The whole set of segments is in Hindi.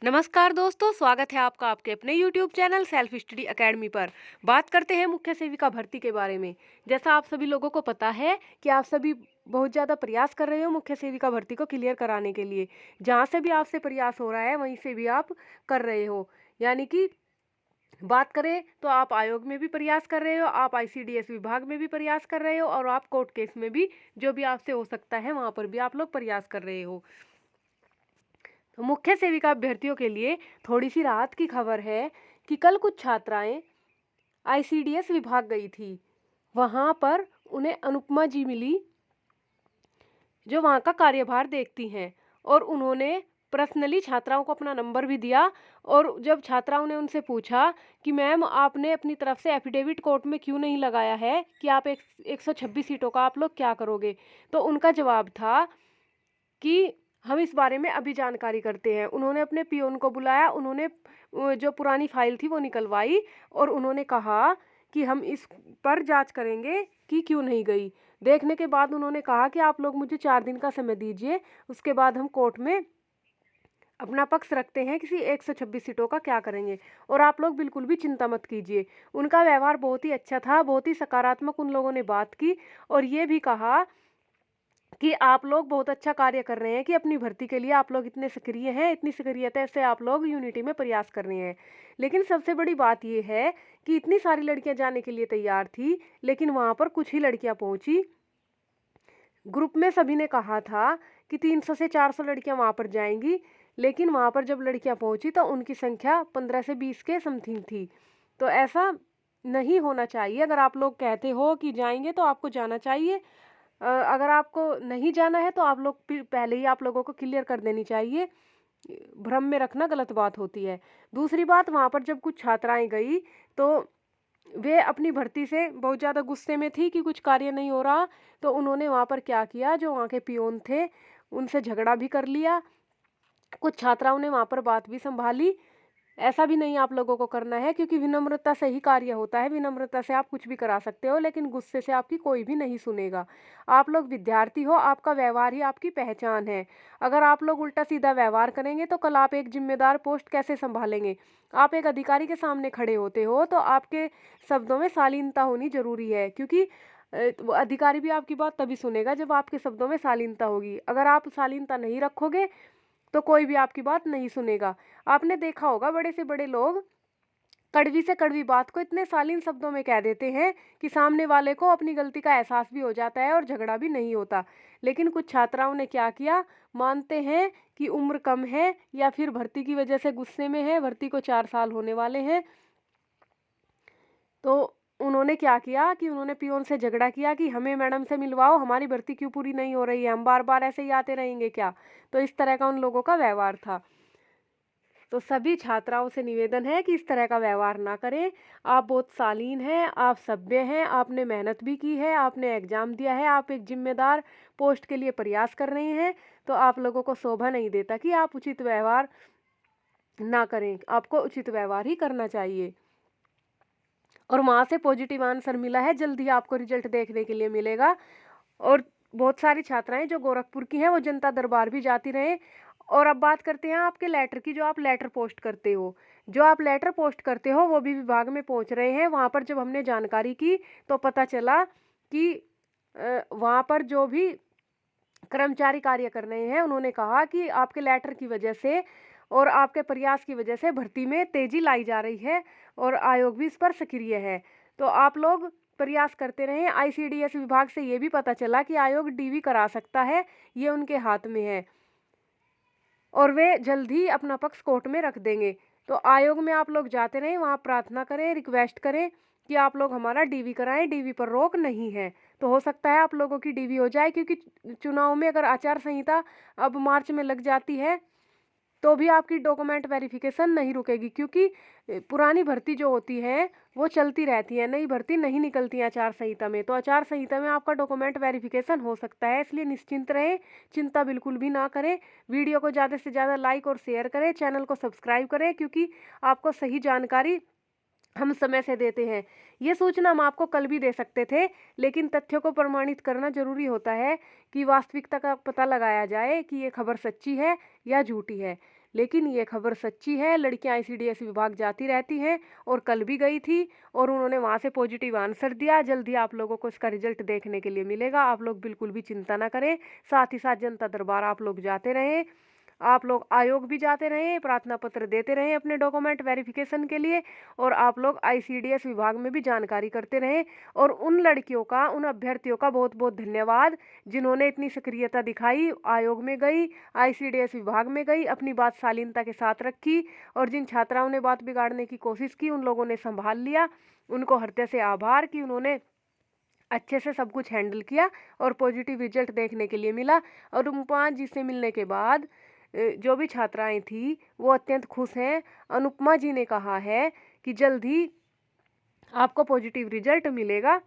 नमस्कार दोस्तों, स्वागत है आपका आपके अपने YouTube channel self study academy पर। बात करते हैं मुख्य सेविका भर्ती के बारे में। जैसा आप सभी लोगों को पता है कि आप सभी बहुत ज़्यादा प्रयास कर रहे हो मुख्य सेविका भर्ती को क्लियर कराने के लिए। जहाँ से भी आपसे प्रयास हो रहा है वहीं से भी आप कर रहे हो। यानी कि बात करें तो आप आयोग में भी प्रयास कर रहे हो, आप ICDS विभाग में भी प्रयास कर रहे हो और आप कोर्ट केस में भी जो भी आपसे हो सकता है वहाँ पर भी आप लोग प्रयास कर रहे हो। तो मुख्य सेविका अभ्यर्थियों के लिए थोड़ी सी राहत की खबर है कि कल कुछ छात्राएं ICDS विभाग गई थी। वहां पर उन्हें अनुपमा जी मिली जो वहां का कार्यभार देखती हैं और उन्होंने पर्सनली छात्राओं को अपना नंबर भी दिया। और जब छात्राओं ने उनसे पूछा कि मैम आपने अपनी तरफ से एफिडेविट कोर्ट में क्यों नहीं लगाया है कि आप 126 सीटों का आप लोग क्या करोगे, तो उनका जवाब था कि हम इस बारे में अभी जानकारी करते हैं। उन्होंने अपने पियोन को बुलाया, उन्होंने जो पुरानी फाइल थी वो निकलवाई और उन्होंने कहा कि हम इस पर जांच करेंगे कि क्यों नहीं गई। देखने के बाद उन्होंने कहा कि आप लोग मुझे 4 दिन का समय दीजिए, उसके बाद हम कोर्ट में अपना पक्ष रखते हैं किसी 126 सीटों का क्या करेंगे। और आप लोग बिल्कुल भी चिंता मत कीजिए। उनका व्यवहार बहुत ही अच्छा था, बहुत ही सकारात्मक उन लोगों ने बात की और ये भी कहा कि आप लोग बहुत अच्छा कार्य कर रहे हैं कि अपनी भर्ती के लिए आप लोग इतने सक्रिय हैं, इतनी सक्रियता से आप लोग यूनिटी में प्रयास कर रहे हैं। लेकिन सबसे बड़ी बात यह है कि इतनी सारी लड़कियां जाने के लिए तैयार थी, लेकिन वहां पर कुछ ही लड़कियां पहुंची। ग्रुप में सभी ने कहा था कि 300 से 400 लड़कियां वहां पर जाएंगी, लेकिन वहां पर जब लड़कियां पहुंची तो उनकी संख्या 15 से 20 के समथिंग थी। तो ऐसा नहीं होना चाहिए। अगर आप लोग कहते हो कि जाएंगे तो आपको जाना चाहिए। अगर आपको नहीं जाना है तो आप लोग पहले ही आप लोगों को क्लियर कर देनी चाहिए। भ्रम में रखना गलत बात होती है। दूसरी बात, वहाँ पर जब कुछ छात्राएं गई तो वे अपनी भर्ती से बहुत ज़्यादा गुस्से में थी कि कुछ कार्य नहीं हो रहा। तो उन्होंने वहाँ पर क्या किया, जो वहाँ के पियोन थे उनसे झगड़ा भी कर लिया। कुछ छात्राओं ने वहाँ पर बात भी संभाली। ऐसा भी नहीं आप लोगों को करना है, क्योंकि विनम्रता से ही कार्य होता है। विनम्रता से आप कुछ भी करा सकते हो, लेकिन गुस्से से आपकी कोई भी नहीं सुनेगा। आप लोग विद्यार्थी हो, आपका व्यवहार ही आपकी पहचान है। अगर आप लोग उल्टा सीधा व्यवहार करेंगे तो कल आप एक जिम्मेदार पोस्ट कैसे संभालेंगे। आप एक अधिकारी के सामने खड़े होते हो तो आपके शब्दों में शालीनता होनी जरूरी है, क्योंकि वो अधिकारी भी आपकी बात तभी सुनेगा जब आपके शब्दों में शालीनता होगी। अगर आप शालीनता नहीं रखोगे तो कोई भी आपकी बात नहीं सुनेगा। आपने देखा होगा बड़े से बड़े लोग कड़वी से कड़वी बात को इतने शालीन शब्दों में कह देते हैं कि सामने वाले को अपनी गलती का एहसास भी हो जाता है और झगड़ा भी नहीं होता। लेकिन कुछ छात्राओं ने क्या किया, मानते हैं कि उम्र कम है या फिर भर्ती की वजह से गुस्से में है, भर्ती को 4 साल होने वाले हैं, तो उन्होंने क्या किया कि उन्होंने पियोन से झगड़ा किया कि हमें मैडम से मिलवाओ, हमारी भर्ती क्यों पूरी नहीं हो रही है, हम बार बार ऐसे ही आते रहेंगे क्या। तो इस तरह का उन लोगों का व्यवहार था। तो सभी छात्राओं से निवेदन है कि इस तरह का व्यवहार ना करें। आप बहुत शालीन हैं, आप सभ्य हैं, आपने मेहनत भी की है, आपने एग्जाम दिया है, आप एक जिम्मेदार पोस्ट के लिए प्रयास कर रहे हैं। तो आप लोगों को शोभा नहीं देता कि आप उचित व्यवहार ना करें। आपको उचित व्यवहार ही करना चाहिए। और वहाँ से पॉजिटिव आंसर मिला है, जल्दी आपको रिजल्ट देखने के लिए मिलेगा। और बहुत सारी छात्राएं जो गोरखपुर की हैं वो जनता दरबार भी जाती रहे। और अब बात करते हैं आपके लेटर की, जो आप लेटर पोस्ट करते हो। जो आप लेटर पोस्ट करते हो वो भी विभाग में पहुंच रहे हैं। वहाँ पर जब हमने जानकारी की तो पता चला कि वहाँ पर जो भी कर्मचारी कार्य कर रहे हैं उन्होंने कहा कि आपके लेटर की वजह से और आपके प्रयास की वजह से भर्ती में तेजी लाई जा रही है और आयोग भी इस पर सक्रिय है। तो आप लोग प्रयास करते रहें। ICDS विभाग से ये भी पता चला कि आयोग DV करा सकता है, ये उनके हाथ में है और वे जल्द ही अपना पक्ष कोर्ट में रख देंगे। तो आयोग में आप लोग जाते रहें, वहाँ प्रार्थना करें, रिक्वेस्ट करें कि आप लोग हमारा DV कराएं। DV पर रोक नहीं है। तो हो सकता है आप लोगों की DV हो जाए, क्योंकि चुनाव में अगर आचार संहिता अब मार्च में लग जाती है तो भी आपकी डॉक्यूमेंट वेरिफिकेशन नहीं रुकेगी, क्योंकि पुरानी भर्ती जो होती है वो चलती रहती है, नई भर्ती नहीं निकलती है आचार संहिता में। तो आचार संहिता में आपका डॉक्यूमेंट वेरिफिकेशन हो सकता है, इसलिए निश्चिंत रहें, चिंता बिल्कुल भी ना करें। वीडियो को ज़्यादा से ज़्यादा लाइक और शेयर करें, चैनल को सब्सक्राइब करें, क्योंकि आपको सही जानकारी हम समय से देते हैं। ये सूचना हम आपको कल भी दे सकते थे, लेकिन तथ्यों को प्रमाणित करना जरूरी होता है कि वास्तविकता का पता लगाया जाए कि ये खबर सच्ची है या झूठी है। लेकिन ये खबर सच्ची है। लड़कियां ICDS विभाग जाती रहती हैं और कल भी गई थी और उन्होंने वहाँ से पॉजिटिव आंसर दिया। जल्दी आप लोगों को इसका रिजल्ट देखने के लिए मिलेगा। आप लोग बिल्कुल भी चिंता ना करें। साथ ही साथ जनता दरबार आप लोग जाते रहें, आप लोग आयोग भी जाते रहें, प्रार्थना पत्र देते रहें अपने डॉक्यूमेंट वेरिफिकेशन के लिए, और आप लोग ICDS विभाग में भी जानकारी करते रहें। और उन लड़कियों का, उन अभ्यर्थियों का बहुत बहुत धन्यवाद जिन्होंने इतनी सक्रियता दिखाई, आयोग में गई, ICDS विभाग में गई, अपनी बात शालीनता के साथ रखी, और जिन छात्राओं ने बात बिगाड़ने की कोशिश की उन लोगों ने संभाल लिया। उनको हृदय से आभार कि उन्होंने अच्छे से सब कुछ हैंडल किया और पॉजिटिव रिजल्ट देखने के लिए मिला। और अनुपमा जी से मिलने के बाद जो भी छात्राएं थी वो अत्यंत खुश हैं। अनुपमा जी ने कहा है कि जल्द ही आपको पॉजिटिव रिजल्ट मिलेगा।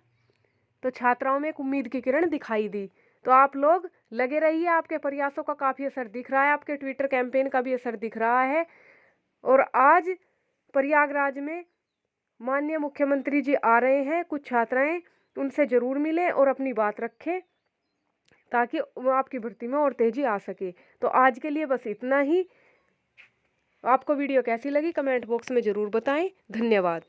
तो छात्राओं में एक उम्मीद की किरण दिखाई दी। तो आप लोग लगे रहिए, आपके प्रयासों का काफ़ी असर दिख रहा है, आपके ट्विटर कैंपेन का भी असर दिख रहा है। और आज प्रयागराज में माननीय मुख्यमंत्री जी आ रहे हैं। कुछ छात्राएं उनसे ज़रूर मिलें और अपनी बात रखें ताकि वो आपकी भर्ती में और तेज़ी आ सके। तो आज के लिए बस इतना ही। आपको वीडियो कैसी लगी कमेंट बॉक्स में ज़रूर बताएं। धन्यवाद।